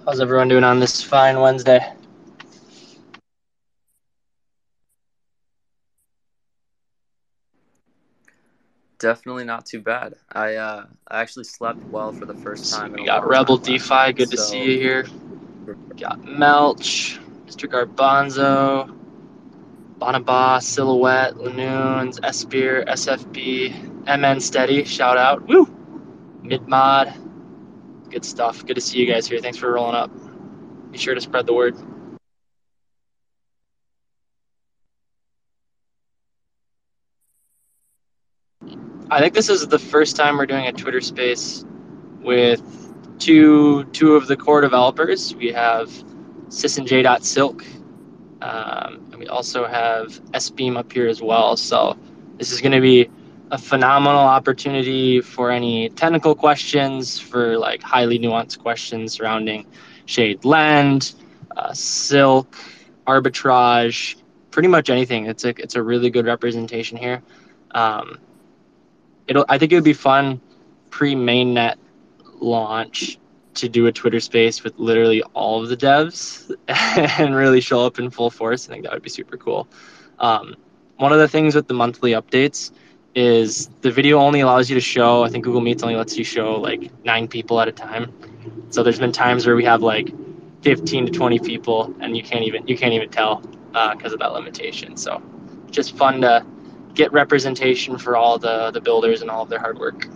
How's everyone doing on this fine Wednesday? Definitely not too bad. I actually slept well for the first Let's see, time in we a got long Rebel time last DeFi. night. Good to see So you here. Got Melch, Mr. Garbanzo, Bonaba, Silhouette, Lanoons, Espear, SFB, MN Steady. Shout out. Woo! Midmod. Good stuff. Good to see you guys here. Thanks for rolling up. Be sure to spread the word. I think this is the first time we're doing a Twitter space with two of the core developers. We have SysNJ.Silk, and we also have SBeam up here as well. So this is going to be a phenomenal opportunity for any technical questions, for like highly nuanced questions surrounding Shade Lend, Silk, arbitrage, pretty much anything. It's a really good representation here. Um, I think it would be fun pre-mainnet launch to do a Twitter space with literally all of the devs and really show up in full force. I think that would be super cool. One of the things with the monthly updates is the video only allows you to show, I think Google Meets only lets you show like 9 people at a time. So there's been times where we have like 15 to 20 people and you can't even tell because of that limitation. So just fun to get representation for all the builders and all of their hard work.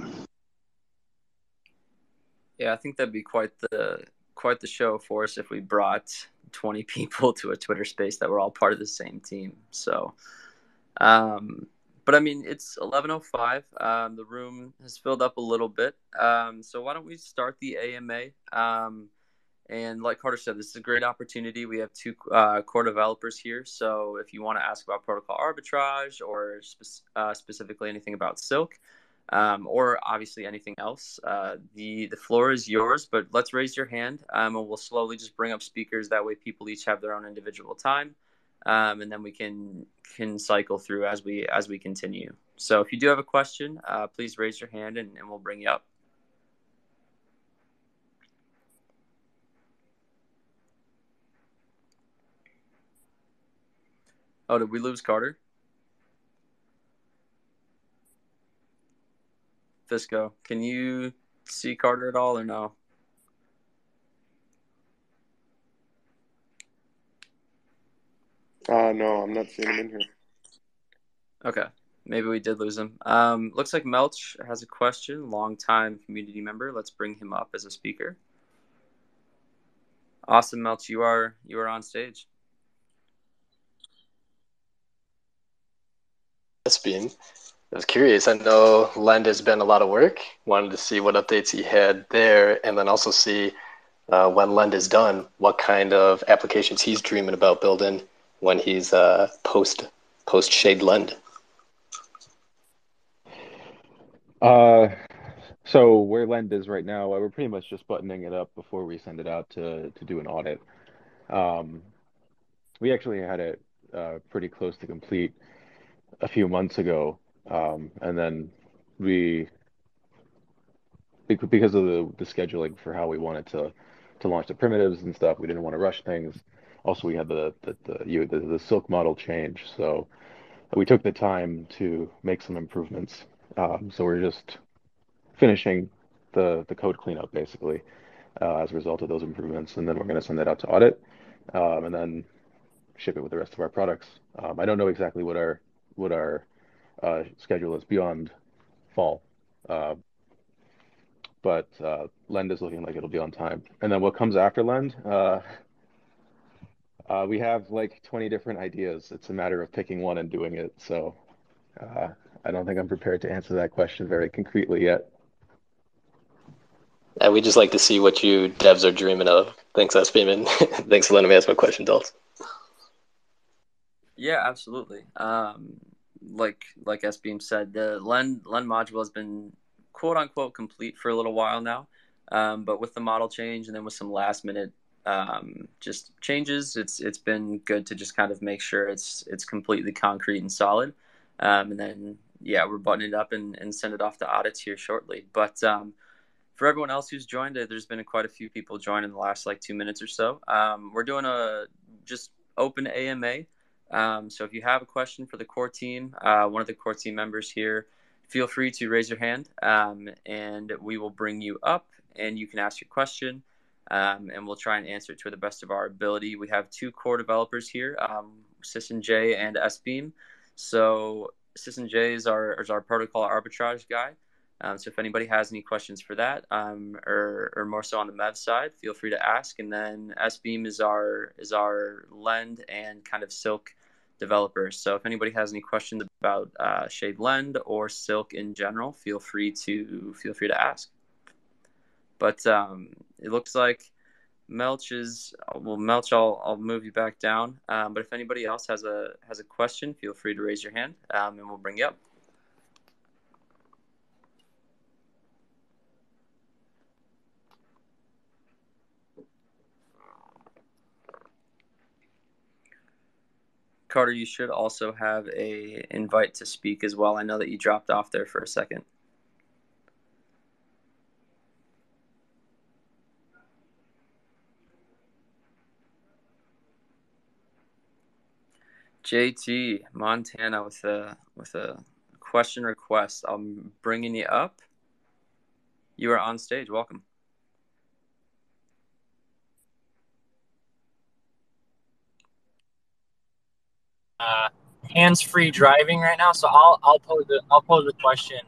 yeah, I think that'd be quite the show for us if we brought 20 people to a Twitter space that were all part of the same team. So, um, but I mean, it's 11:05. The room has filled up a little bit. So why don't we start the AMA? And like Carter said, this is a great opportunity. We have two core developers here. So if you want to ask about protocol arbitrage or specifically anything about Silk, or obviously anything else, the floor is yours. But let's raise your hand, and we'll slowly just bring up speakers. That way, people each have their own individual time, and then we can cycle through as we continue. So if you do have a question, please raise your hand, and we'll bring you up. Oh, did we lose Carter? Fisco, can you see Carter at all or no? No, I'm not seeing him in here. Okay, maybe we did lose him. Looks like Melch has a question, longtime community member. Let's bring him up as a speaker. Awesome, Melch, you are on stage. SBeam. I was curious. I know Lend has been a lot of work. Wanted to see what updates he had there, and then also see when Lend is done, what kind of applications he's dreaming about building when he's post Shade Lend. So where Lend is right now, we're pretty much just buttoning it up before we send it out to do an audit. Um, we actually had it pretty close to complete a few months ago, and then we because of the scheduling for how we wanted to launch the primitives and stuff, we didn't want to rush things. Also, we had the Silk model change, so we took the time to make some improvements. So we're just finishing the code cleanup basically as a result of those improvements, and then we're going to send that out to audit, and then ship it with the rest of our products. I don't know exactly what our schedule is beyond fall, uh, but Lend is looking like it'll be on time. And then what comes after Lend? We have like 20 different ideas. It's a matter of picking one and doing it. So uh, I don't think I'm prepared to answer that question very concretely yet. And we just like to see what you devs are dreaming of. Thanks, SBeam, and thanks for letting me ask my question, Dulce. Yeah, absolutely. Like SBeam said, the Lend module has been quote unquote complete for a little while now. But with the model change and then with some last minute just changes, it's been good to just kind of make sure it's completely concrete and solid. And then yeah, we're buttoning it up and send it off to audits here shortly. But for everyone else who's joined, there's been quite a few people join in the last like 2 minutes or so. We're doing a just open AMA. So if you have a question for the core team, one of the core team members here, feel free to raise your hand, and we will bring you up, and you can ask your question, and we'll try and answer it to the best of our ability. We have 2 core developers here, SysNJ and SBeam. So SysNJ is our protocol arbitrage guy. So if anybody has any questions for that, or more so on the Mev side, feel free to ask. And then SBeam is our Lend and kind of Silk developers. So if anybody has any questions about Shade Lend or Silk in general, feel free to ask. But it looks like Melch is Melch. I'll move you back down. But if anybody else has a question, feel free to raise your hand, and we'll bring you up. Carter, you should also have a invite to speak as well. I know that you dropped off there for a second. JT Montana with a question request. I'm bringing you up. You are on stage. Welcome. Hands-free driving right now, so I'll pose a question.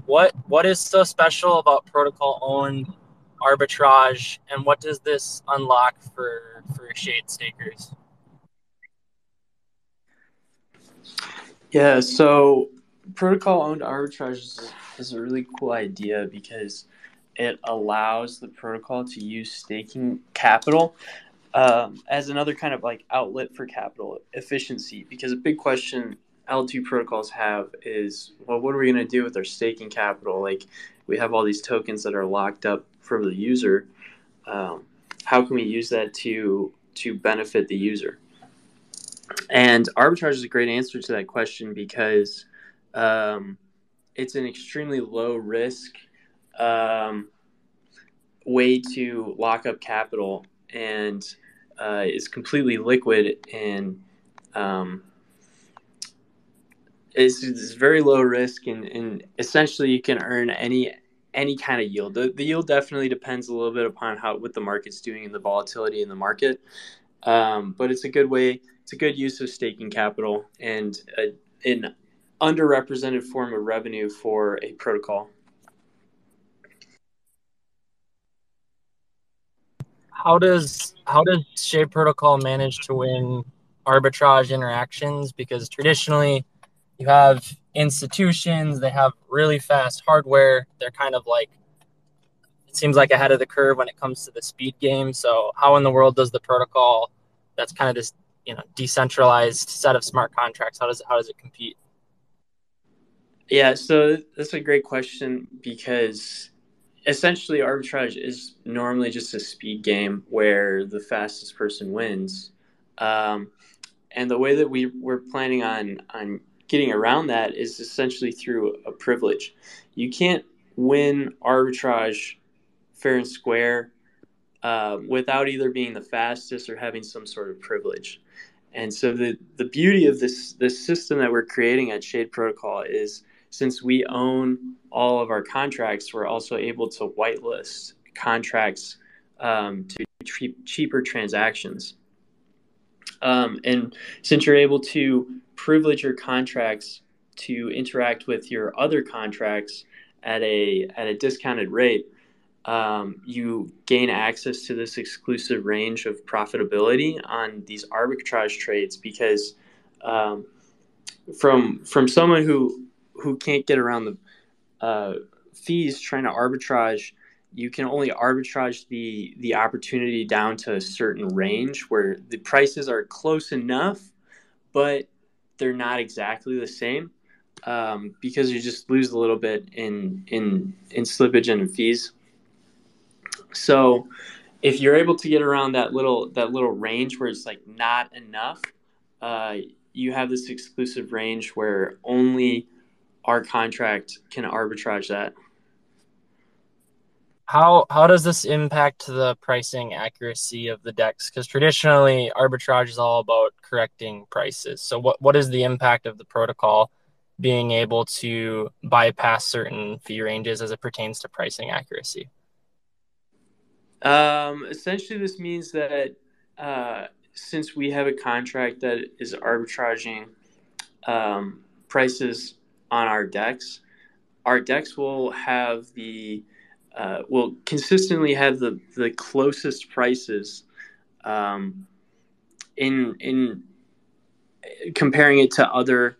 What is so special about protocol-owned arbitrage, and what does this unlock for Shade stakers? Yeah, so protocol-owned arbitrage is a really cool idea because it allows the protocol to use staking capital as another kind of like outlet for capital efficiency. Because a big question L2 protocols have is, well, what are we going to do with our staking capital? Like, we have all these tokens that are locked up for the user. How can we use that to benefit the user? And arbitrage is a great answer to that question because it's an extremely low risk way to lock up capital, and is completely liquid, and it's very low risk, and essentially you can earn any kind of yield. The yield definitely depends a little bit upon what the market's doing and the volatility in the market, but it's a good way. It's a good use of staking capital and an underrepresented form of revenue for a protocol. How does Shade Protocol manage to win arbitrage interactions? Because traditionally you have institutions, they have really fast hardware. They're kind of like, it seems like ahead of the curve when it comes to the speed game. So how in the world does the protocol that's kind of this, decentralized set of smart contracts, how does it compete? Yeah, so that's a great question because essentially arbitrage is normally just a speed game where the fastest person wins. And the way that we're planning on getting around that is essentially through a privilege. You can't win arbitrage fair and square without either being the fastest or having some sort of privilege. And so the beauty of this system that we're creating at Shade Protocol is, since we own all of our contracts, we're also able to whitelist contracts to cheaper transactions. And since you're able to privilege your contracts to interact with your other contracts at a discounted rate, you gain access to this exclusive range of profitability on these arbitrage trades. Because from someone who can't get around the fees trying to arbitrage, you can only arbitrage the opportunity down to a certain range where the prices are close enough, but they're not exactly the same, because you just lose a little bit in slippage and in fees. So if you're able to get around that little range where it's like not enough, you have this exclusive range where only our contract can arbitrage that. How does this impact the pricing accuracy of the DEX? Because traditionally, arbitrage is all about correcting prices. So what is the impact of the protocol being able to bypass certain fee ranges as it pertains to pricing accuracy? Essentially, this means that since we have a contract that is arbitraging prices on our DEX will have will consistently have the closest prices in comparing it to other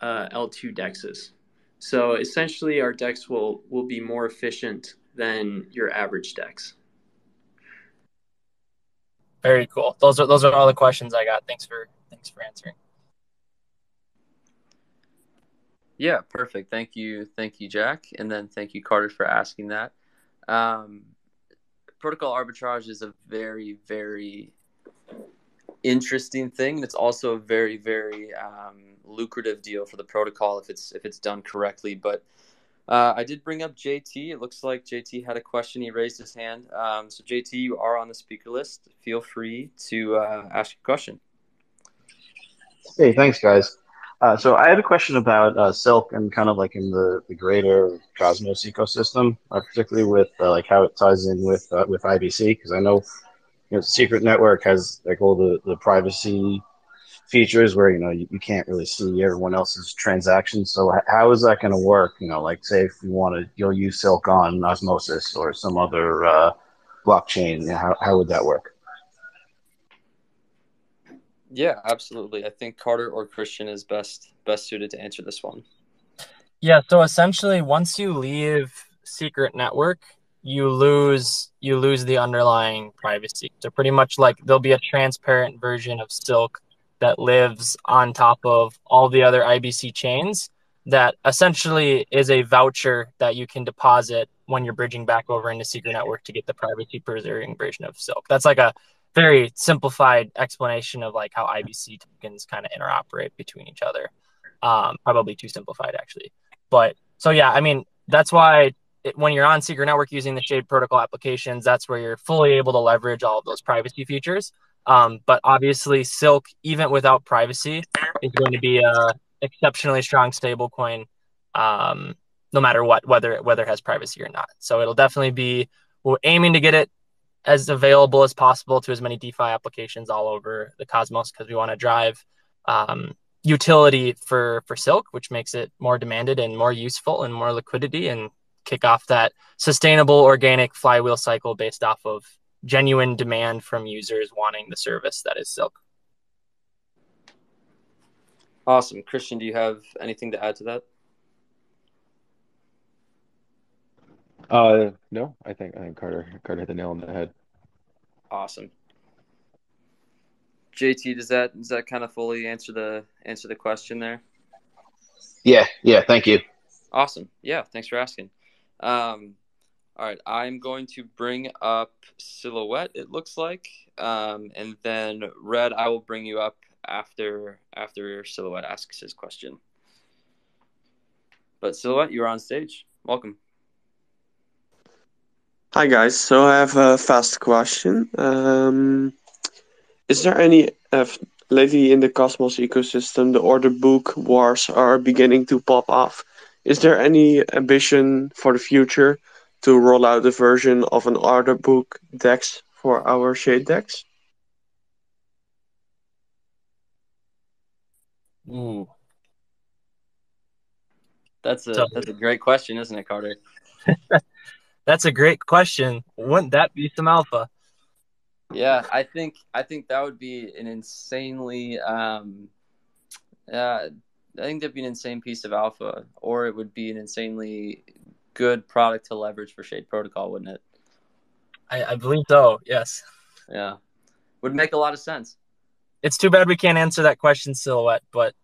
L2 DEXs. So essentially, our DEX will be more efficient than your average DEX. Very cool. Those are all the questions I got. Thanks for answering. Yeah, perfect. Thank you, Jack, and then thank you, Carter, for asking that. Protocol arbitrage is a very, very interesting thing. It's also a very, very lucrative deal for the protocol if it's done correctly. But I did bring up JT. It looks like JT had a question. He raised his hand. So JT, you are on the speaker list. Feel free to ask a question. Hey, thanks, guys. So I had a question about Silk and kind of like in the greater Cosmos ecosystem, particularly with like how it ties in with IBC, because I know Secret Network has like all the privacy features where you can't really see everyone else's transactions. So how is that going to work? Like say if you'll use Silk on Osmosis or some other blockchain, how would that work? Yeah, absolutely. I think Carter or Christian is best suited to answer this one. Yeah, so essentially once you leave Secret Network, you lose the underlying privacy. So pretty much like there'll be a transparent version of Silk that lives on top of all the other IBC chains that essentially is a voucher that you can deposit when you're bridging back over into Secret Network to get the privacy preserving version of Silk. That's like a very simplified explanation of like how IBC tokens kind of interoperate between each other. Probably too simplified actually. But so yeah, I mean, that's why when you're on Secret Network using the Shade Protocol applications, that's where you're fully able to leverage all of those privacy features. But obviously Silk, even without privacy, is going to be a exceptionally strong stablecoin, no matter whether it has privacy or not. So it'll definitely be, we're aiming to get it as available as possible to as many DeFi applications all over the Cosmos because we want to drive utility for Silk, which makes it more demanded and more useful and more liquidity, and kick off that sustainable organic flywheel cycle based off of genuine demand from users wanting the service that is Silk. Awesome. Christian, do you have anything to add to that? No, I think Carter hit the nail on the head. Awesome. JT, does that kind of fully answer the question there? Yeah, thank you. Awesome. Yeah, thanks for asking. All right, I'm going to bring up Silhouette, it looks like, and then Red, I will bring you up after Silhouette asks his question. But Silhouette, you're on stage. Welcome. Hi guys, so I have a fast question. Is there any lately in the Cosmos ecosystem, the order book wars are beginning to pop off? Is there any ambition for the future to roll out a version of an order book DEX for our Shade DEX? Ooh. That's a great question, isn't it, Carter? That's a great question. Wouldn't that be some alpha? Yeah, I think that would be an insanely I think that'd be an insane piece of alpha, or it would be an insanely good product to leverage for Shade Protocol, wouldn't it? I believe so, yes. Yeah. Would make a lot of sense. It's too bad we can't answer that question, Silhouette, but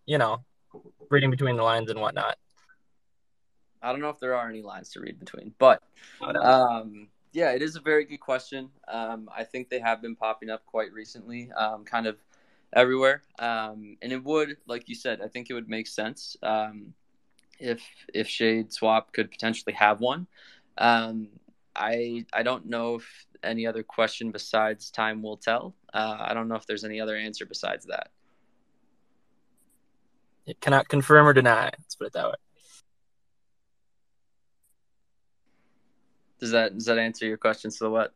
reading between the lines and whatnot. I don't know if there are any lines to read between, but yeah, it is a very good question. I think they have been popping up quite recently, kind of everywhere. And it would, like you said, I think it would make sense if Shade Swap could potentially have one. I don't know if any other question besides time will tell. I don't know if there's any other answer besides that. It cannot confirm or deny. Let's put it that way. Does that answer your question, Silhouette?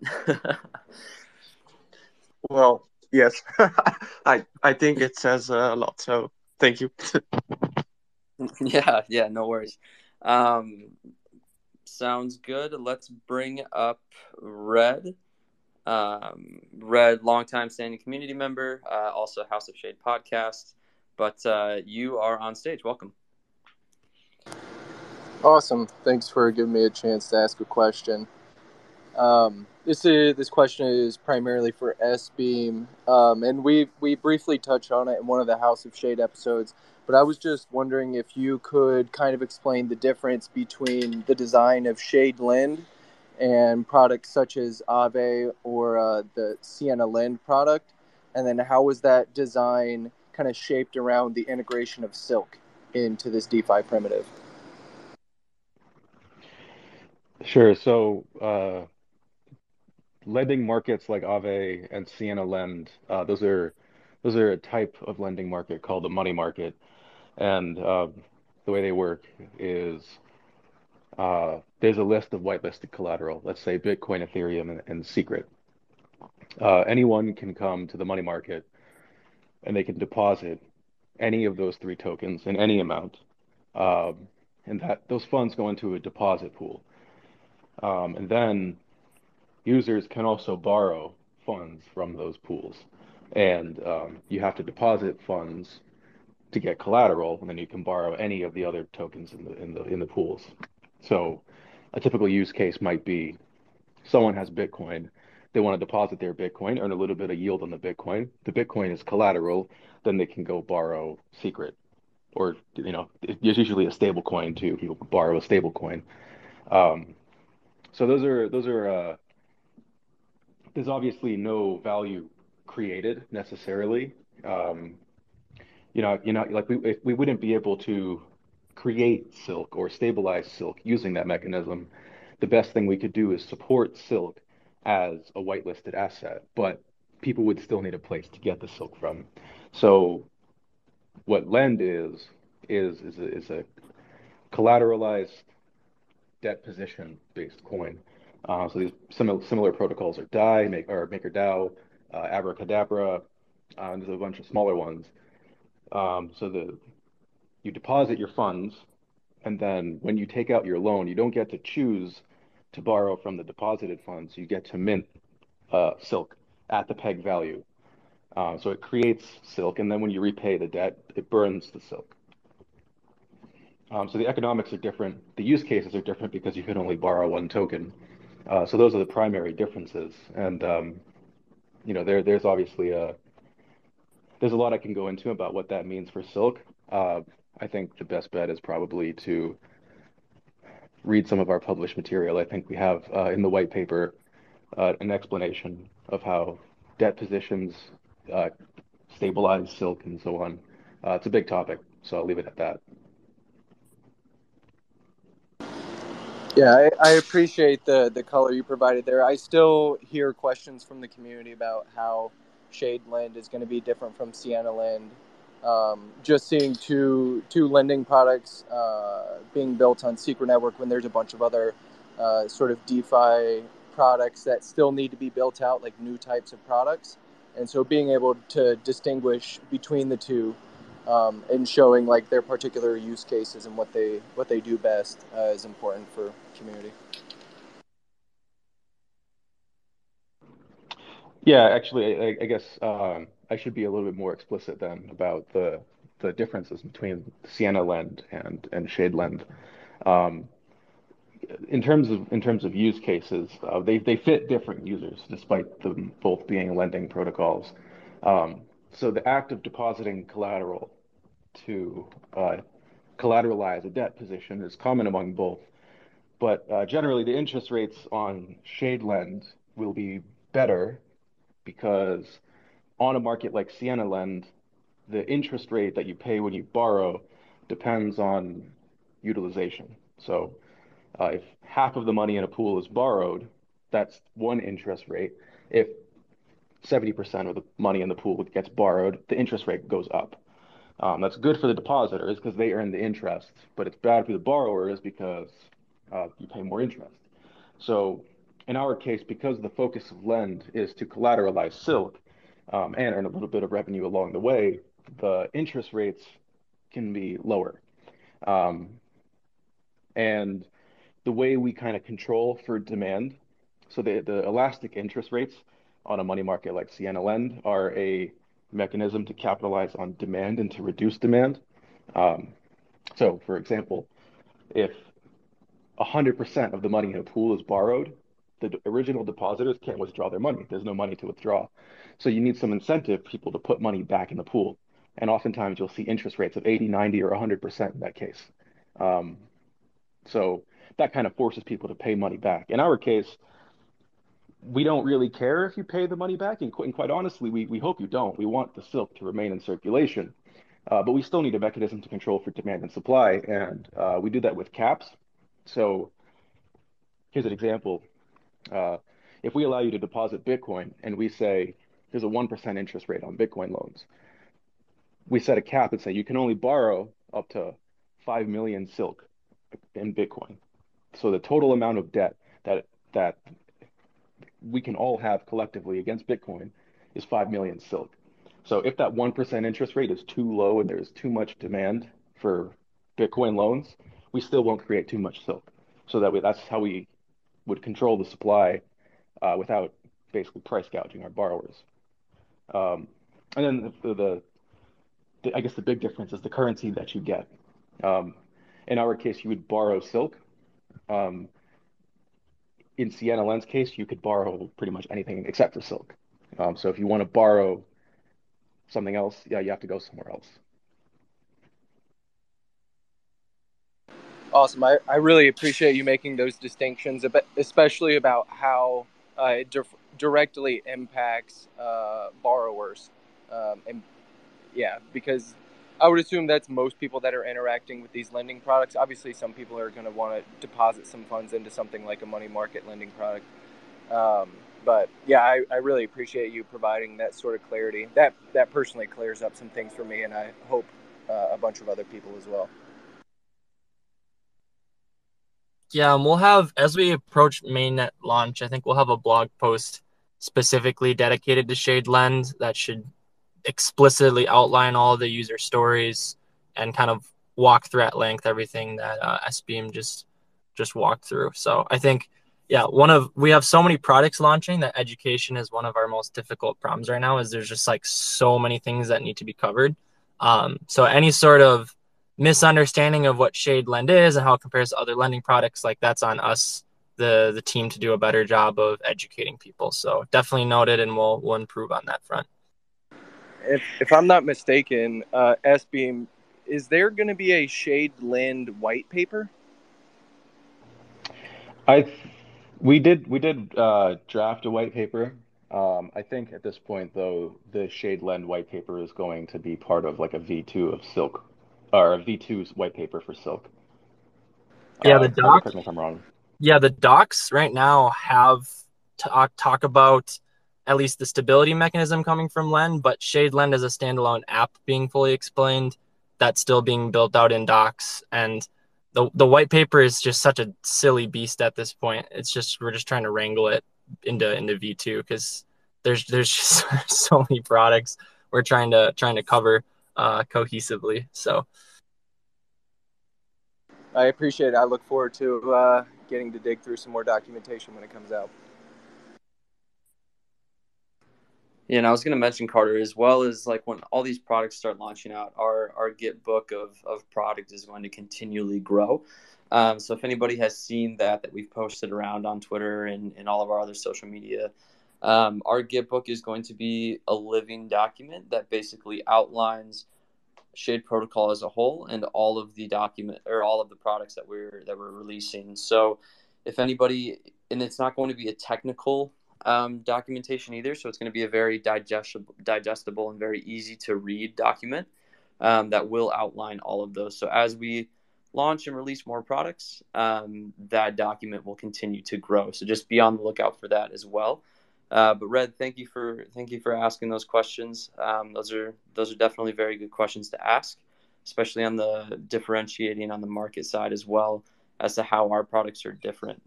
Well, yes. I think it says a lot. So thank you. Yeah, no worries. Sounds good. Let's bring up Red. Red, longtime standing community member, also House of Shade podcast. But you are on stage. Welcome. Awesome. Thanks for giving me a chance to ask a question. This question is primarily for S-Beam, and we briefly touched on it in one of the House of Shade episodes, but I was just wondering if you could kind of explain the difference between the design of Shade Lend and products such as Aave or the Sienna Lend product, and then how was that design kind of shaped around the integration of Silk into this DeFi primitive? Sure. So lending markets like Aave and Sienna Lend, those are a type of lending market called a money market, and the way they work is there's a list of whitelisted collateral, let's say Bitcoin, Ethereum, and Secret. Anyone can come to the money market and they can deposit any of those three tokens in any amount, and that those funds go into a deposit pool, and then users can also borrow funds from those pools, and you have to deposit funds to get collateral, and then you can borrow any of the other tokens in the pools. So a typical use case might be someone has Bitcoin, they want to deposit their Bitcoin, earn a little bit of yield on the Bitcoin. The Bitcoin is collateral, then they can go borrow Secret, or there's usually a stable coin too. People borrow a stable coin. So those are there's obviously no value created necessarily. Um, like we wouldn't be able to create Silk or stabilize Silk using that mechanism. The best thing we could do is support Silk as a whitelisted asset, but people would still need a place to get the Silk from. So what Lend is a collateralized debt position based coin. So these similar protocols are DAI, MakerDAO, Abracadabra, and there's a bunch of smaller ones. So you deposit your funds, and then when you take out your loan, you don't get to choose to borrow from the deposited funds. You get to mint Silk at the peg value. So it creates Silk, and then when you repay the debt, it burns the Silk. So the economics are different. The use cases are different because you can only borrow one token. So those are the primary differences. And there's obviously there's a lot I can go into about what that means for Silk. I think the best bet is probably to read some of our published material. I think we have in the white paper an explanation of how debt positions stabilize Silk and so on. It's a big topic, so I'll leave it at that. Yeah, I appreciate the color you provided there. I still hear questions from the community about how Shade Lend is going to be different from Sienna Lend. Just seeing two lending products being built on Secret Network when there's a bunch of other sort of DeFi products that still need to be built out, like new types of products. And so being able to distinguish between the two and showing like their particular use cases and what they do best is important for community. Yeah, actually, I guess I should be a little bit more explicit then about the differences between Sienna Lend and Shade Lend. Um, in terms of use cases, they fit different users despite them both being lending protocols. So the act of depositing collateral to collateralize a debt position is common among both, but generally the interest rates on Shade Lend will be better because on a market like Sienna Lend, the interest rate that you pay when you borrow depends on utilization. So if half of the money in a pool is borrowed, that's one interest rate. If 70% of the money in the pool gets borrowed, the interest rate goes up. That's good for the depositors because they earn the interest, but it's bad for the borrowers because you pay more interest. So in our case, because the focus of Lend is to collateralize Silk and earn a little bit of revenue along the way, the interest rates can be lower. And the way we kind of control for demand, so the elastic interest rates on a money market like Sienna Lend are a mechanism to capitalize on demand and to reduce demand. So, for example, if 100% of the money in a pool is borrowed, the original depositors can't withdraw their money. There's no money to withdraw. So you need some incentive for people to put money back in the pool. And oftentimes you'll see interest rates of 80, 90, or 100% in that case. So that kind of forces people to pay money back. In our case, we don't really care if you pay the money back. And quite honestly, we hope you don't. We want the silk to remain in circulation. But we still need a mechanism to control for demand and supply. And we do that with caps. So here's an example. If we allow you to deposit Bitcoin and we say there's a 1% interest rate on Bitcoin loans, we set a cap and say you can only borrow up to 5 million silk in Bitcoin. So the total amount of debt that we can all have collectively against Bitcoin is 5 million silk. So if that 1% interest rate is too low and there's too much demand for Bitcoin loans, we still won't create too much silk. So that's how we would control the supply without basically price gouging our borrowers. And then I guess the big difference is the currency that you get. In our case, you would borrow silk. In Sienna Lend's case, you could borrow pretty much anything except for silk. So if you want to borrow something else, yeah, you have to go somewhere else. Awesome. I really appreciate you making those distinctions, especially about how it directly impacts borrowers. And yeah, because I would assume that's most people that are interacting with these lending products. Obviously, some people are going to want to deposit some funds into something like a money market lending product. But yeah, I really appreciate you providing that sort of clarity. That personally clears up some things for me, and I hope a bunch of other people as well. Yeah, and we'll have, as we approach mainnet launch, I think we'll have a blog post specifically dedicated to Shade Lend that should explicitly outline all the user stories and kind of walk through at length everything that SBeam just walked through. So I think, yeah, we have so many products launching that education is one of our most difficult problems right now, is there's just like so many things that need to be covered. So any sort of misunderstanding of what Shade Lend is and how it compares to other lending products, like that's on us, the team, to do a better job of educating people. So definitely noted, and we'll improve on that front. If I'm not mistaken, SBeam, is there going to be a Shade Lend white paper? We did draft a white paper. I think at this point, though, the Shade Lend white paper is going to be part of like a V2 of Silk, or a V2's white paper for Silk. Yeah, the docs. Correct me if I'm wrong. Yeah, the docs right now have talk about at least the stability mechanism coming from Lend, but Shade Lend as a standalone app being fully explained, that's still being built out in docs. And the white paper is just such a silly beast at this point. It's just, we're just trying to wrangle it into V2 because there's just so many products we're trying to cover cohesively. So I appreciate it. I look forward to getting to dig through some more documentation when it comes out. Yeah, and I was going to mention, Carter, as well as like when all these products start launching out, our Git book of product is going to continually grow. So if anybody has seen that we've posted around on Twitter and all of our other social media, our Git book is going to be a living document that basically outlines Shade Protocol as a whole and all of the products that we're releasing. So if anybody, and it's not going to be a technical documentation either, so it's going to be a very digestible and very easy to read document that will outline all of those. So as we launch and release more products, that document will continue to grow. So just be on the lookout for that as well. But Red, thank you for asking those questions. Those are definitely very good questions to ask, especially on the differentiating on the market side as well as to how our products are different.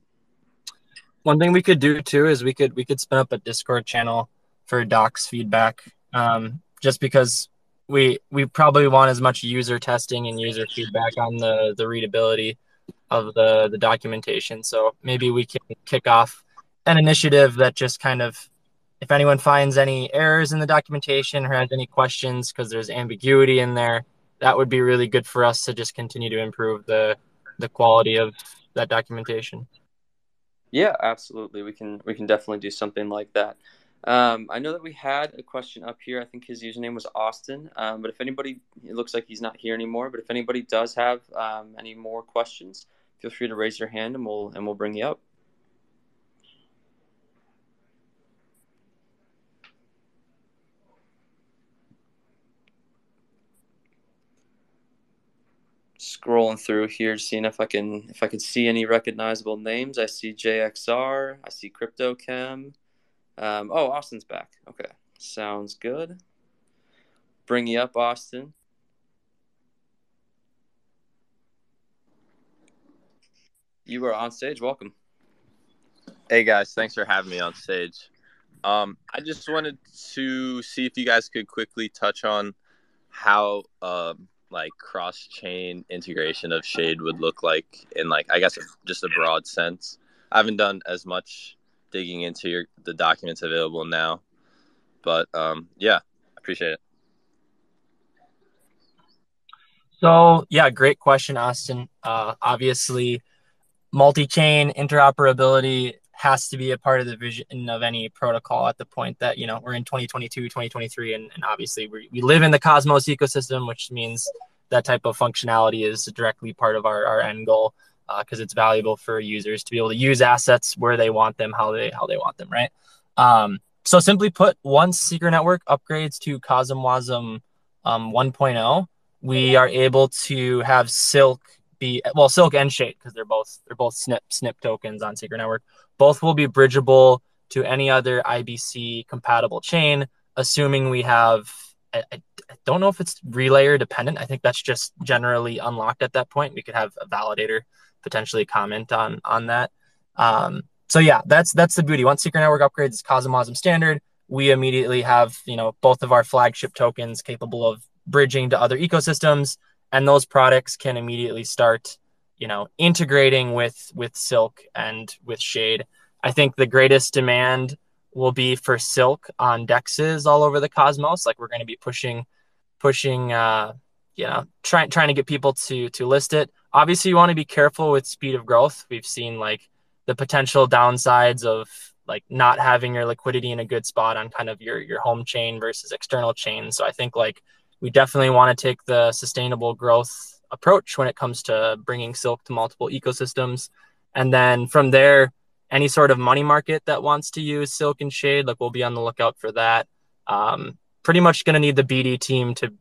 One thing we could do too is we could spin up a Discord channel for docs feedback, just because we probably want as much user testing and user feedback on the readability of the documentation. So maybe we can kick off an initiative that just kind of, if anyone finds any errors in the documentation or has any questions because there's ambiguity in there, that would be really good for us to just continue to improve the quality of that documentation. Yeah, absolutely. We can definitely do something like that. I know that we had a question up here. I think his username was Austin. But if anybody, it looks like he's not here anymore. But if anybody does have any more questions, feel free to raise your hand and we'll bring you up. Scrolling through here, seeing if I could see any recognizable names. I see JXR. I see CryptoChem. Oh, Austin's back. Okay, sounds good. Bring you up, Austin. You are on stage. Welcome. Hey guys, thanks for having me on stage. I just wanted to see if you guys could quickly touch on how like cross-chain integration of Shade would look like in, like, I guess just a broad sense. I haven't done as much digging into the documents available now, but yeah, appreciate it. So yeah, great question, Austin. Obviously, multi-chain interoperability has to be a part of the vision of any protocol at the point that, we're in 2022, 2023, and obviously we live in the Cosmos ecosystem, which means that type of functionality is directly part of our end goal, because it's valuable for users to be able to use assets where they want them, how they want them, right? So simply put, once Secret Network upgrades to CosmWasm 1.0, we are able to have Silk Silk and Shade, because they're both SNP tokens on Secret Network. Both will be bridgeable to any other IBC compatible chain, assuming we have, I don't know if it's relayer dependent. I think that's just generally unlocked at that point. We could have a validator potentially comment on that. So yeah, that's the beauty. Once Secret Network upgrades CosmWasm standard, we immediately have, both of our flagship tokens capable of bridging to other ecosystems, and those products can immediately start, integrating with Silk and with Shade. I think the greatest demand will be for Silk on dexes all over the Cosmos. Like, we're going to be pushing, trying to get people to list it. Obviously, you want to be careful with speed of growth. We've seen like the potential downsides of like not having your liquidity in a good spot on kind of your home chain versus external chain. So I think like we definitely want to take the sustainable growth approach when it comes to bringing Silk to multiple ecosystems. And then from there, any sort of money market that wants to use Silk and Shade, like, we'll be on the lookout for that. Pretty much going to need the BD team to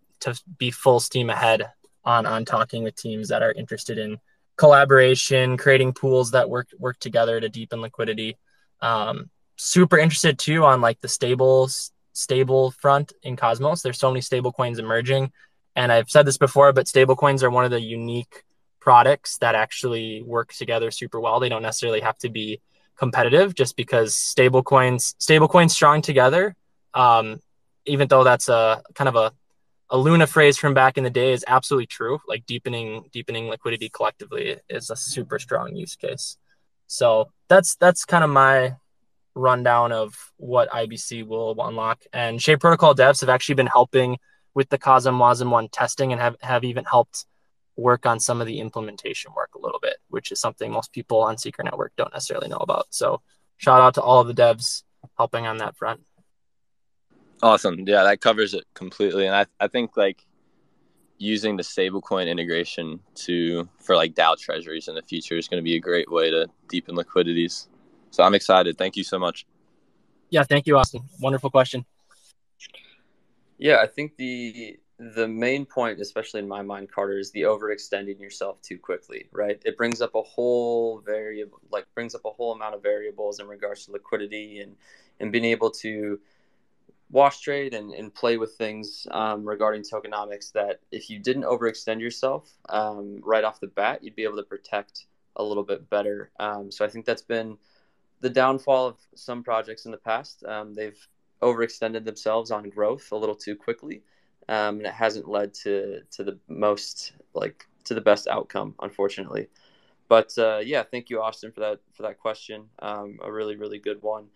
be full steam ahead on talking with teams that are interested in collaboration, creating pools that work together to deepen liquidity. Super interested too on like the stable front in Cosmos. There's so many stable coins emerging, and I've said this before, but stable coins are one of the unique products that actually work together super well. They don't necessarily have to be competitive, just because stable coins strong together, even though that's a kind of a Luna phrase from back in the day, is absolutely true. Like deepening liquidity collectively is a super strong use case. So that's kind of my rundown of what IBC will unlock. And Shade Protocol devs have actually been helping with the CosmWasm 1 testing, and have even helped work on some of the implementation work a little bit, which is something most people on Secret Network don't necessarily know about. So shout out to all of the devs helping on that front. Awesome. Yeah, that covers it completely. And I think like using the stablecoin integration for like DAO treasuries in the future is going to be a great way to deepen liquidities. So I'm excited. Thank you so much. Yeah, thank you, Austin. Wonderful question. Yeah, I think the the main point, especially in my mind, Carter, is the overextending yourself too quickly, right? It brings up a whole amount of variables in regards to liquidity and being able to wash trade and play with things regarding tokenomics, that if you didn't overextend yourself right off the bat, you'd be able to protect a little bit better. So I think that's been the downfall of some projects in the past. They've overextended themselves on growth a little too quickly, and it hasn't led to the best outcome, unfortunately. But yeah, thank you, Austin, for that question. A really, really good one.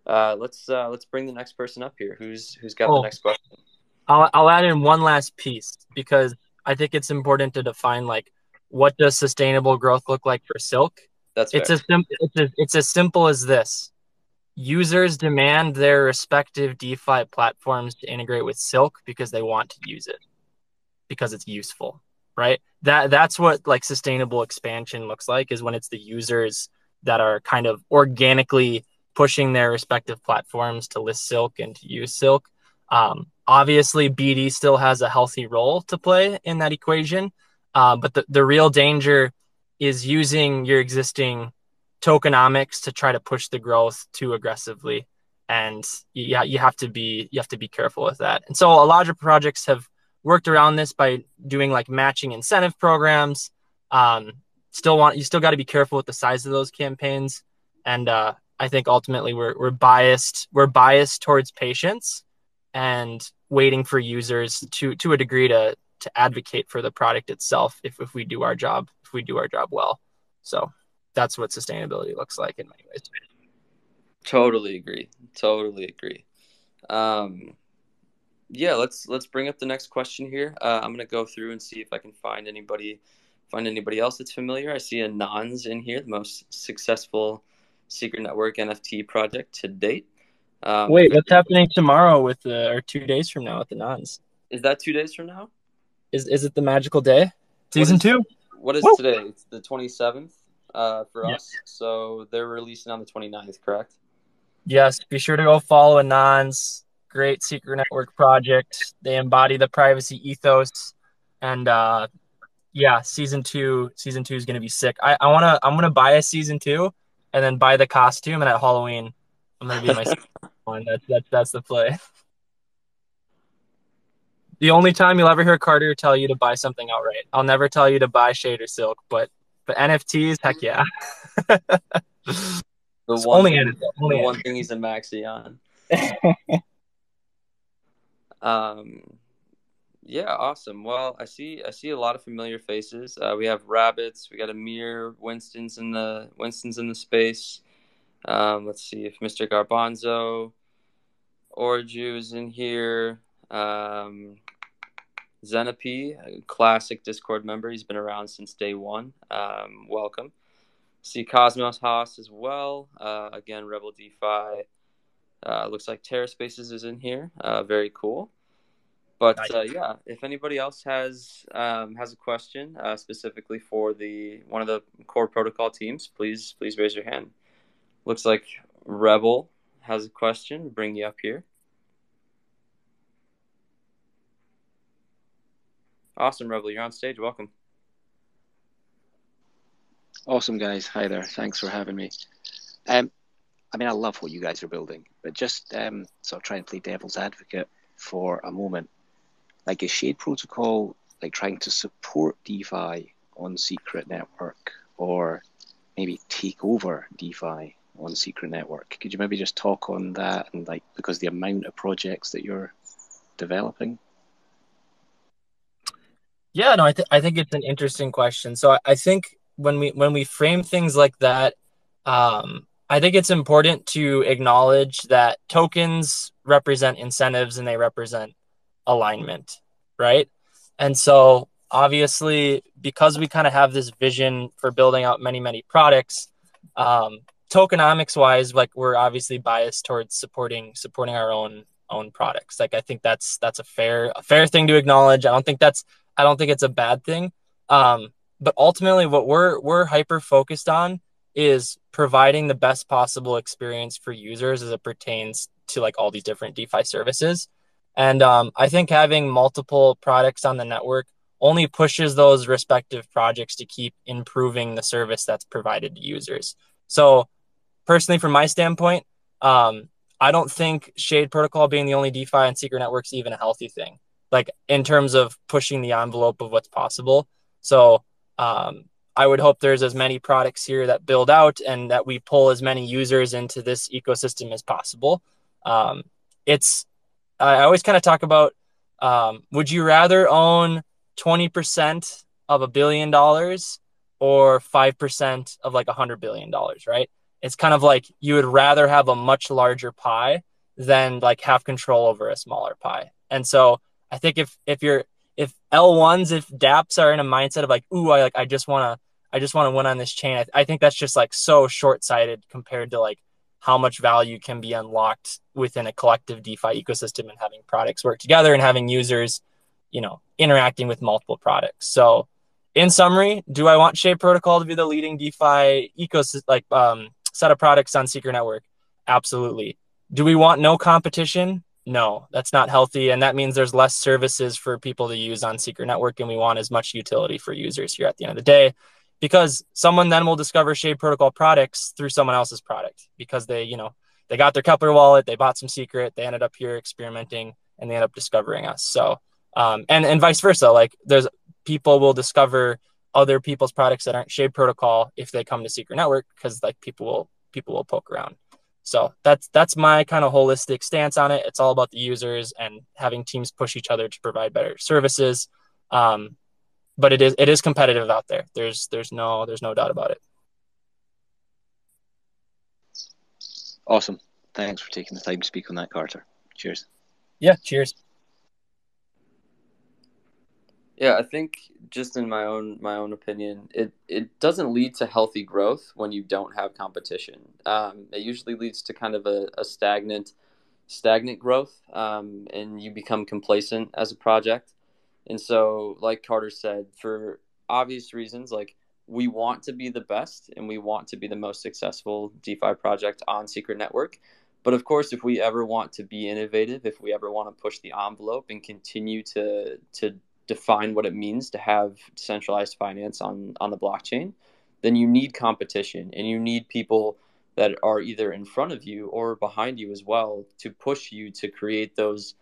Let's bring the next person up here. Who's got the next question? I'll add in one last piece, because I think it's important to define, like, what does sustainable growth look like for Silk? It's as simple as this. Users demand their respective DeFi platforms to integrate with Silk because they want to use it, because it's useful, right? That's what like sustainable expansion looks like, is when it's the users that are kind of organically pushing their respective platforms to list Silk and to use Silk. Obviously, BD still has a healthy role to play in that equation, but the real danger is using your existing tokenomics to try to push the growth too aggressively, and you have to be careful with that. And so a lot of projects have worked around this by doing like matching incentive programs. You still got to be careful with the size of those campaigns, and I think ultimately we're biased towards patience and waiting for users to a degree to advocate for the product itself if we do our job well. So that's what sustainability looks like in many ways. Totally agree. Yeah, let's bring up the next question here. I'm gonna go through and see if I can find anybody else that's familiar. I see a Nons in here, the most successful Secret Network NFT project to date. Wait, what's happening tomorrow or 2 days from now with the Nons? Is that 2 days from now? Is it the magical day? Season 2? What is today? It's the 27th for us. So they're releasing on the 29th, correct? Yes. Be sure to go follow Anons. Great Secret Network project. They embody the privacy ethos, and season two is gonna be sick. I'm gonna buy a season 2 and then buy the costume, and at Halloween I'm gonna be my one. That's the play. The only time you'll ever hear Carter tell you to buy something outright. I'll never tell you to buy Shade or Silk, but NFTs, heck yeah. The one thing he's a maxi on. Yeah, awesome. Well, I see a lot of familiar faces. We have Rabbits, we got Amir, Winston's in the space. Let's see if Mr. Garbanzo, Orju is in here. Zenapi, a classic Discord member. He's been around since day one. Welcome. See Cosmos Haas as well. Again, Rebel DeFi. Looks like TerraSpaces is in here. Very cool. But yeah, if anybody else has a question specifically for one of the core protocol teams, please raise your hand. Looks like Rebel has a question. Bring you up here. Awesome, Rebel. You're on stage. Welcome. Awesome, guys. Hi there. Thanks for having me. I love what you guys are building, but just sort of try and play devil's advocate for a moment. Like, is Shade Protocol like trying to support DeFi on Secret Network, or maybe take over DeFi on Secret Network? Could you maybe just talk on that, and like, because the amount of projects that you're developing? Yeah, no, I think it's an interesting question. So I think when we frame things like that, I think it's important to acknowledge that tokens represent incentives and they represent alignment, right? And so obviously, because we kind of have this vision for building out many products, tokenomics wise, like, we're obviously biased towards supporting our own products. Like, I think that's a fair thing to acknowledge. I don't think it's a bad thing. But ultimately what we're hyper focused on is providing the best possible experience for users as it pertains to like all these different DeFi services. And I think having multiple products on the network only pushes those respective projects to keep improving the service that's provided to users. So personally, from my standpoint, I don't think Shade Protocol being the only DeFi on Secret Network is even a healthy thing, like in terms of pushing the envelope of what's possible. So I would hope there's as many products here that build out and that we pull as many users into this ecosystem as possible. I always kind of talk about, would you rather own 20% of $1 billion or 5% of like $100 billion, right? It's kind of like you would rather have a much larger pie than like have control over a smaller pie. And so I think if L1s, if dApps are in a mindset of like, ooh, I just want to win on this chain, I think that's just like so short-sighted compared to like how much value can be unlocked within a collective DeFi ecosystem and having products work together and having users, interacting with multiple products. So in summary, do I want Shade Protocol to be the leading DeFi ecosystem, set of products on Secret Network? Absolutely. Do we want no competition? No, that's not healthy. And that means there's less services for people to use on Secret Network. And we want as much utility for users here at the end of the day, because someone then will discover Shade Protocol products through someone else's product because they got their Kepler wallet, they bought some Secret, they ended up here experimenting, and they end up discovering us. So, and vice versa. Like there's people will discover other people's products that aren't Shade Protocol if they come to Secret Network, because like people will poke around. So that's my kind of holistic stance on it. It's all about the users and having teams push each other to provide better services. But it is competitive out there. There's no doubt about it. Awesome. Thanks for taking the time to speak on that, Carter. Cheers. Yeah, cheers. Yeah, I think just in my own opinion, it doesn't lead to healthy growth when you don't have competition. It usually leads to kind of a stagnant growth, and you become complacent as a project. And so, like Carter said, for obvious reasons, like we want to be the best and we want to be the most successful DeFi project on Secret Network. But of course, if we ever want to be innovative, if we ever want to push the envelope and continue to define what it means to have decentralized finance on the blockchain, then you need competition and you need people that are either in front of you or behind you as well to push you to create those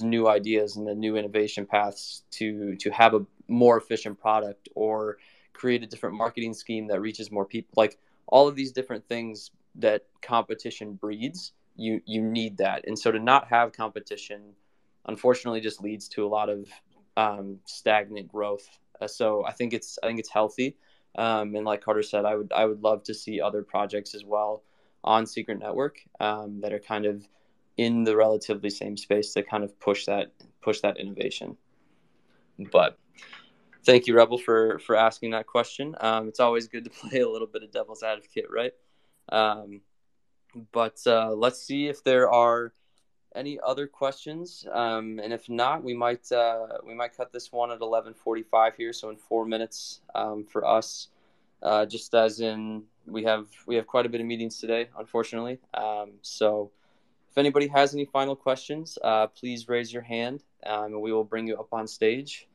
new ideas and the new innovation paths to have a more efficient product or create a different marketing scheme that reaches more people. Like all of these different things that competition breeds, you need that. And so to not have competition, unfortunately, just leads to a lot of stagnant growth. So I think it's healthy. And like Carter said, I would love to see other projects as well on Secret Network that are kind of in the relatively same space to kind of push that innovation. But thank you, Rebel, for asking that question. It's always good to play a little bit of devil's advocate, right? But let's see if there are any other questions, and if not, we might cut this one at 11:45 here, so in 4 minutes for us. Just as in we have quite a bit of meetings today, unfortunately. So if anybody has any final questions, please raise your hand, and we will bring you up on stage,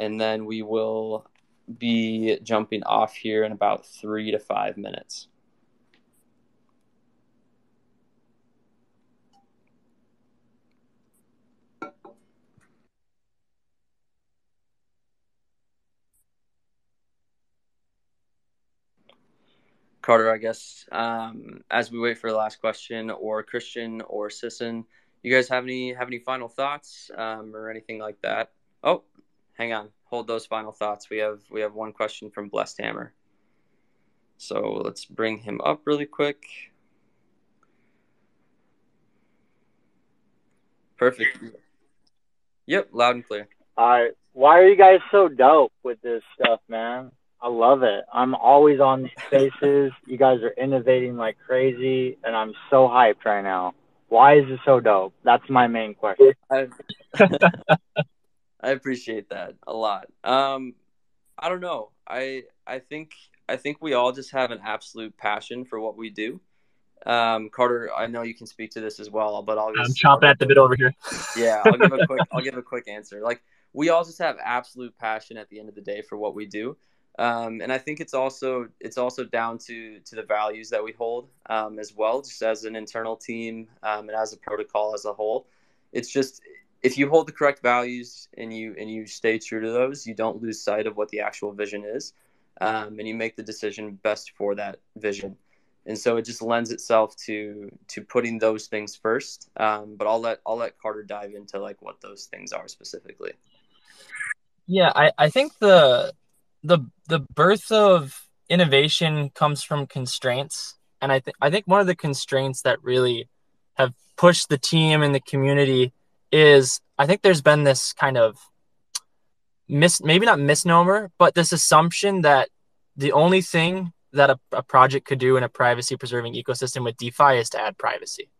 and then we will be jumping off here in about 3 to 5 minutes. Carter, I guess, as we wait for the last question, or Christian or Sisson, you guys have any final thoughts or anything like that? Oh, hang on. Hold those final thoughts. We have one question from Blessed Hammer. So let's bring him up really quick. Perfect. Yep, loud and clear. All right. Why are you guys so dope with this stuff, man? I love it. I'm always on these spaces. You guys are innovating like crazy, and I'm so hyped right now. Why is it so dope? That's my main question. I appreciate that a lot. I don't know. I think we all just have an absolute passion for what we do. Carter, I know you can speak to this as well, but I'm chopping at the bit over here. Yeah, I'll give a quick answer. Like, we all just have absolute passion at the end of the day for what we do. And I think it's also down to the values that we hold as well, just as an internal team and as a protocol as a whole. It's just, if you hold the correct values and you stay true to those, you don't lose sight of what the actual vision is, and you make the decision best for that vision. And so it just lends itself to putting those things first. But I'll let Carter dive into like what those things are specifically. Yeah, I think the birth of innovation comes from constraints, and I think one of the constraints that really have pushed the team and the community is, I think there's been this kind of maybe not misnomer, but this assumption that the only thing that a project could do in a privacy preserving ecosystem with DeFi is to add privacy.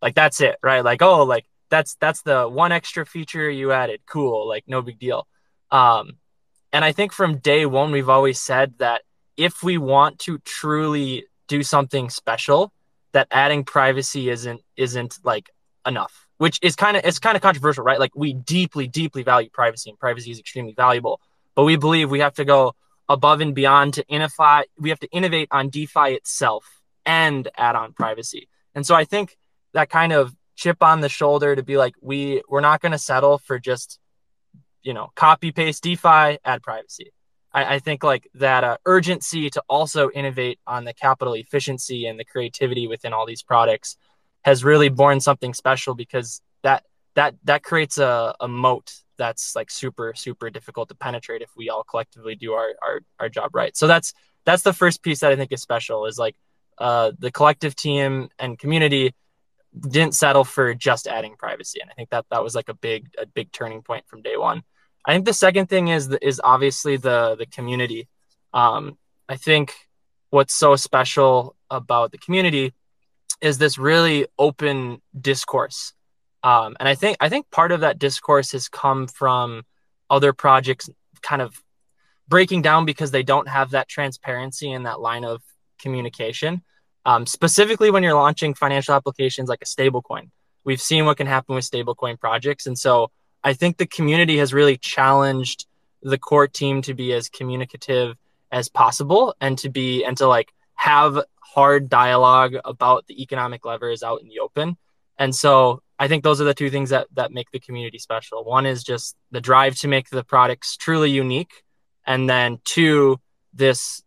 Like, that's it, right? Like, oh, like that's the one extra feature you added. Cool. Like, no big deal. And I think from day one, we've always said that if we want to truly do something special, that adding privacy isn't like enough, which is kind of controversial, right? Like, we deeply, deeply value privacy, and privacy is extremely valuable, but we believe we have to go above and beyond to innovate. We have to innovate on DeFi itself and add on privacy. And so I think that kind of chip on the shoulder to be like, we're not going to settle for just, copy paste DeFi, add privacy. I think like that urgency to also innovate on the capital efficiency and the creativity within all these products has really borne something special, because that creates a moat that's like super, super difficult to penetrate if we all collectively do our job right. So that's the first piece that I think is special, is like the collective team and community didn't settle for just adding privacy. And I think that was like a big turning point from day one. I think the second thing is obviously the community. I think what's so special about the community is this really open discourse. And I think part of that discourse has come from other projects kind of breaking down because they don't have that transparency and that line of communication. Specifically when you're launching financial applications like a stablecoin. We've seen what can happen with stablecoin projects. And so I think the community has really challenged the core team to be as communicative as possible, and to like have hard dialogue about the economic levers out in the open. And so I think those are the two things that make the community special. One is just the drive to make the products truly unique. And then two, this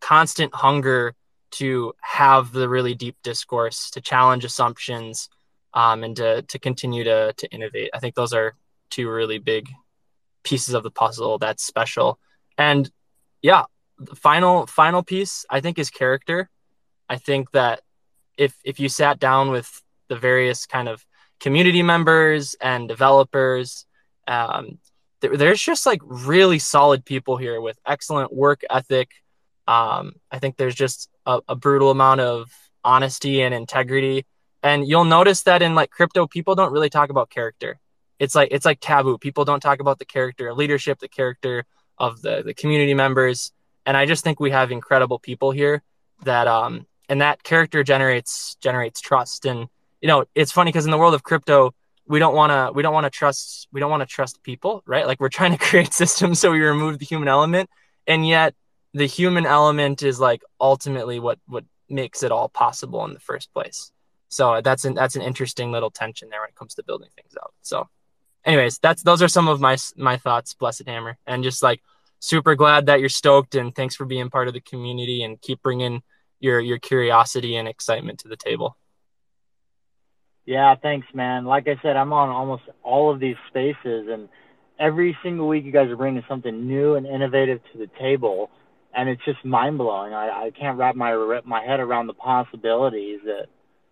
constant hunger to have the really deep discourse, to challenge assumptions, and to continue to innovate. I think those are two really big pieces of the puzzle that's special. And yeah, the final piece I think is character. I think that if you sat down with the various kind of community members and developers, there's just like really solid people here with excellent work ethic. I think there's just a brutal amount of honesty and integrity. And you'll notice that in like crypto, people don't really talk about character. It's like taboo. People don't talk about the character of leadership, the character of the community members. And I just think we have incredible people here that, and that character generates trust. And, it's funny because in the world of crypto, we don't want to trust people, right? Like, we're trying to create systems, so we remove the human element. And yet the human element is like ultimately what makes it all possible in the first place. So that's an interesting little tension there when it comes to building things out. So anyways, those are some of my thoughts, Blessed Hammer, and just like super glad that you're stoked, and thanks for being part of the community and keep bringing your curiosity and excitement to the table. Yeah, thanks, man. Like I said, I'm on almost all of these spaces, and every single week you guys are bringing something new and innovative to the table, and it's just mind-blowing. I can't wrap my head around the possibilities that,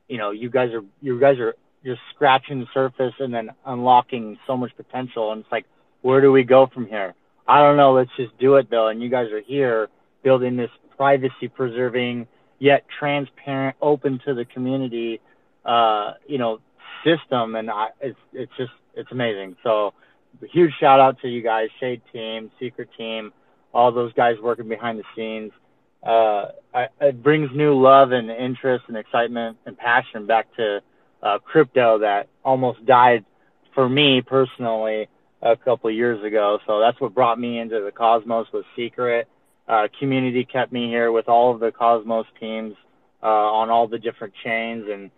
you guys are just scratching the surface and then unlocking so much potential. And it's like, where do we go from here? I don't know. Let's just do it, though. And you guys are here building this privacy-preserving, yet transparent, open to the community, system. And it's amazing. So a huge shout out to you guys, Shade Team, Secret Team, all those guys working behind the scenes. It brings new love and interest and excitement and passion back to crypto that almost died for me personally a couple of years ago. So that's what brought me into the Cosmos was Secret. Community kept me here with all of the Cosmos teams on all the different chains, and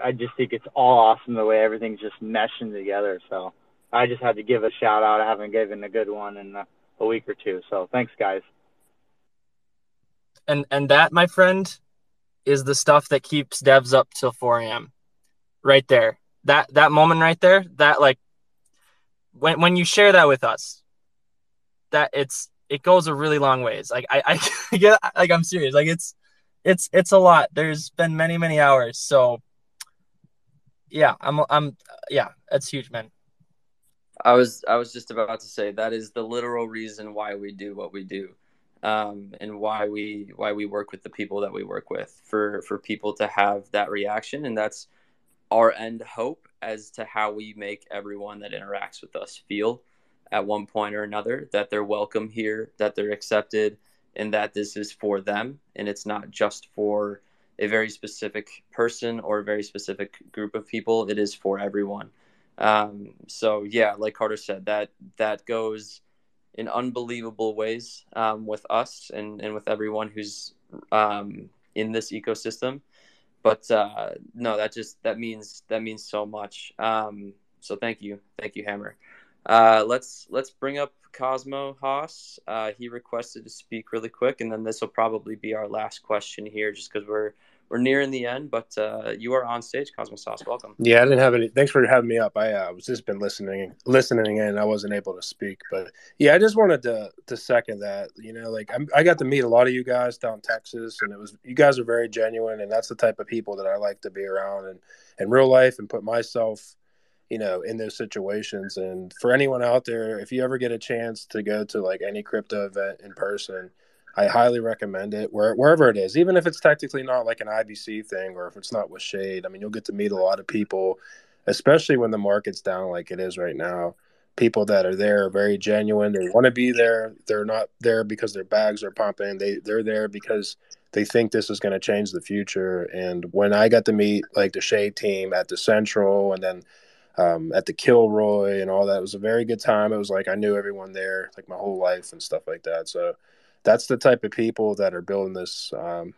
I just think it's all awesome the way everything's just meshing together. So I just had to give a shout out. I haven't given a good one in a week or two. So thanks, guys. And that, my friend, is the stuff that keeps devs up till 4 a.m. right there. That moment right there, that like when you share that with us, that it goes a really long ways. Like I get, like, I'm serious. Like it's a lot. There's been many hours. So yeah, yeah, that's huge, man. I was just about to say that is the literal reason why we do what we do. And why we work with the people that we work with, for people to have that reaction. And that's our end hope as to how we make everyone that interacts with us feel at one point or another, that they're welcome here, that they're accepted, and that this is for them. And it's not just for a very specific person or a very specific group of people. It is for everyone. So yeah, like Carter said, that goes in unbelievable ways with us and with everyone who's in this ecosystem. But no, that means so much. So thank you, Hammer. Let's bring up Cosmo Haas. He requested to speak really quick, and then this will probably be our last question here, just because we're nearing the end. But you are on stage, Cosmo Haas. Welcome. Yeah, I didn't have any. Thanks for having me up. I was just been listening in. I wasn't able to speak, but yeah, I just wanted to second that. You know, like I got to meet a lot of you guys down in Texas, and you guys are very genuine, and that's the type of people that I like to be around and in real life, and put myself, you know, in those situations. And for anyone out there, if you ever get a chance to go to like any crypto event in person, I highly recommend it, wherever it is, even if it's technically not like an IBC thing, or if it's not with Shade. I mean, you'll get to meet a lot of people, especially when the market's down like it is right now. People that are there are very genuine. They want to be there. They're not there because their bags are pumping. They're there because they think this is going to change the future. And when I got to meet like the Shade team at the Central, and then at the Kilroy and all that, it was a very good time. It was like I knew everyone there like my whole life and stuff like that. So that's the type of people that are building this.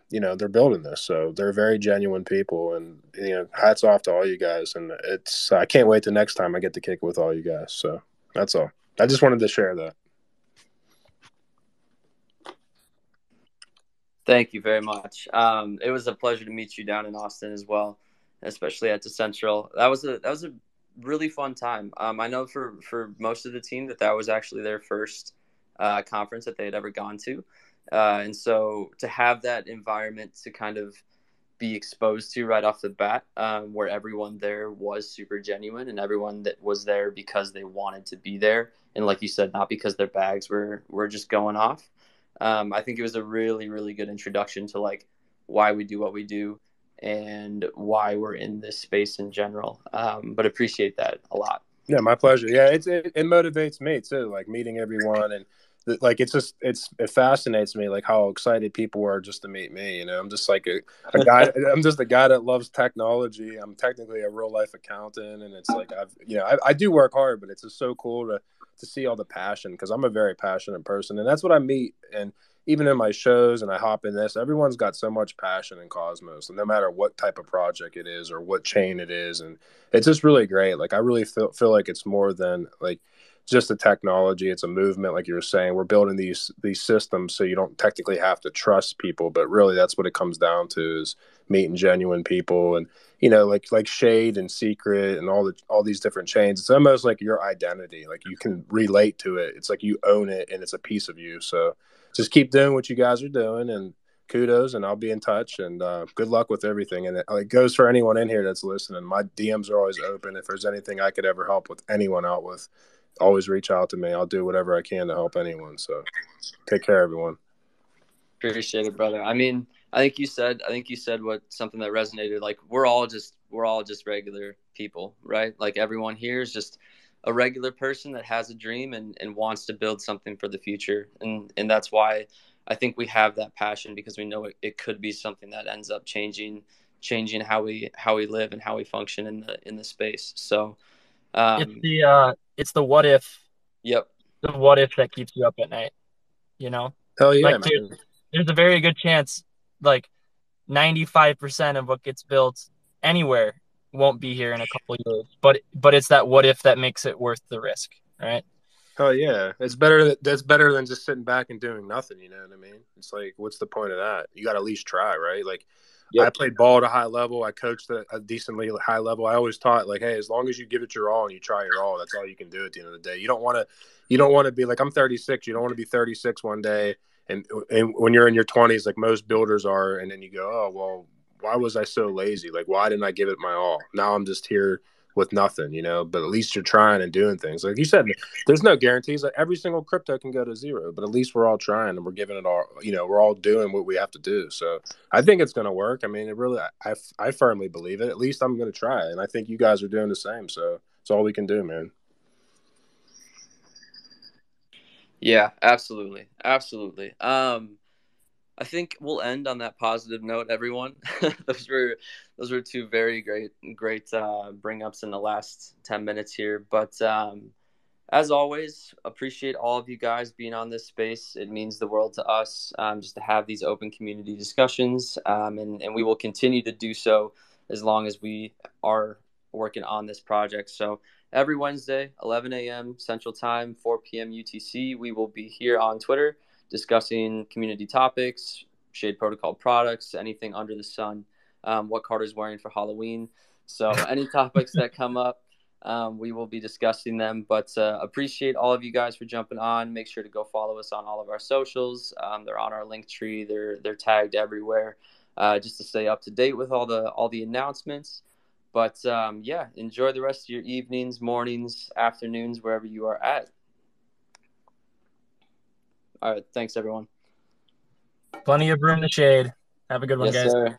You know, they're building this, so they're very genuine people. And you know, hats off to all you guys. And I can't wait the next time I get to kick it with all you guys. So that's all. I just wanted to share that. Thank you very much. It was a pleasure to meet you down in Austin as well, especially at the Central. That was a really fun time. I know for most of the team that was actually their first conference that they had ever gone to, and so to have that environment to kind of be exposed to right off the bat, where everyone there was super genuine, and everyone that was there because they wanted to be there, and like you said, not because their bags were just going off. I think it was a really, really good introduction to like why we do what we do and why we're in this space in general. But appreciate that a lot. Yeah, my pleasure. Yeah, it motivates me too, like meeting everyone. And like it fascinates me like how excited people were just to meet me. You know, I'm just like a guy. I'm just a guy that loves technology. I'm technically a real life accountant, and it's like I do work hard, but it's just so cool to see all the passion, because I'm a very passionate person, and that's what I meet. And even in my shows, and I hop in this, everyone's got so much passion in Cosmos, and no matter what type of project it is or what chain it is, and it's just really great. Like I really feel like it's more than like just a technology. It's a movement, like you were saying. We're building these systems so you don't technically have to trust people, but really that's what it comes down to, is meeting genuine people. And you know, like Shade and Secret and all these different chains, it's almost like your identity. Like you can relate to it. It's like you own it, and it's a piece of you. So just keep doing what you guys are doing, and kudos, and I'll be in touch, and good luck with everything. And it goes for anyone in here that's listening. My DMs are always open. If there's anything I could ever help with anyone out with, always reach out to me. I'll do whatever I can to help anyone. So take care, everyone. Appreciate it, brother. I mean, I think you said something that resonated. Like we're all just regular people, right? Like everyone here is just a regular person that has a dream and wants to build something for the future. And that's why I think we have that passion because we know it could be something that ends up changing how we live and how we function in the space. So it's the what if. Yep. The what if that keeps you up at night, you know? Hell yeah, like, man. There's a very good chance, like 95% of what gets built anywhere won't be here in a couple of years. But it's that what if that makes it worth the risk, right? Oh yeah, it's better. That's better than just sitting back and doing nothing. You know what I mean? It's like, what's the point of that? You got to at least try, right? Like, I played ball at a high level. I coached at a decently high level. I always taught, like, hey, as long as you give it your all and you try your all, that's all you can do at the end of the day. You don't want to be like, I'm 36. You don't want to be 36 one day, and when you're in your 20s, like most builders are, and then you go, oh well, why was I so lazy? Like, why didn't I give it my all? Now I'm just here with nothing, you know. But at least you're trying and doing things. Like you said, there's no guarantees. Like every single crypto can go to zero, but at least we're all trying and we're giving it all. You know, we're all doing what we have to do. So I think it's going to work. I mean, it really. I firmly believe it. At least I'm going to try, and I think you guys are doing the same. So it's all we can do, man. Yeah, absolutely. I think we'll end on that positive note, everyone. those were two very great bring ups in the last 10 minutes here. But as always, appreciate all of you guys being on this space. It means the world to us just to have these open community discussions, and we will continue to do so as long as we are working on this project. So every Wednesday, 11 a.m. Central Time, 4 p.m. UTC, we will be here on Twitter discussing community topics, Shade Protocol products, anything under the sun, what Carter's wearing for Halloween. So any topics that come up, we will be discussing them. But appreciate all of you guys for jumping on. Make sure to go follow us on all of our socials. They're on our link tree. They're tagged everywhere, just to stay up to date with all the announcements. But yeah, enjoy the rest of your evenings, mornings, afternoons, wherever you are at. All right. Thanks, everyone. Plenty of room to shade. Have a good one, yes, guys. Sir.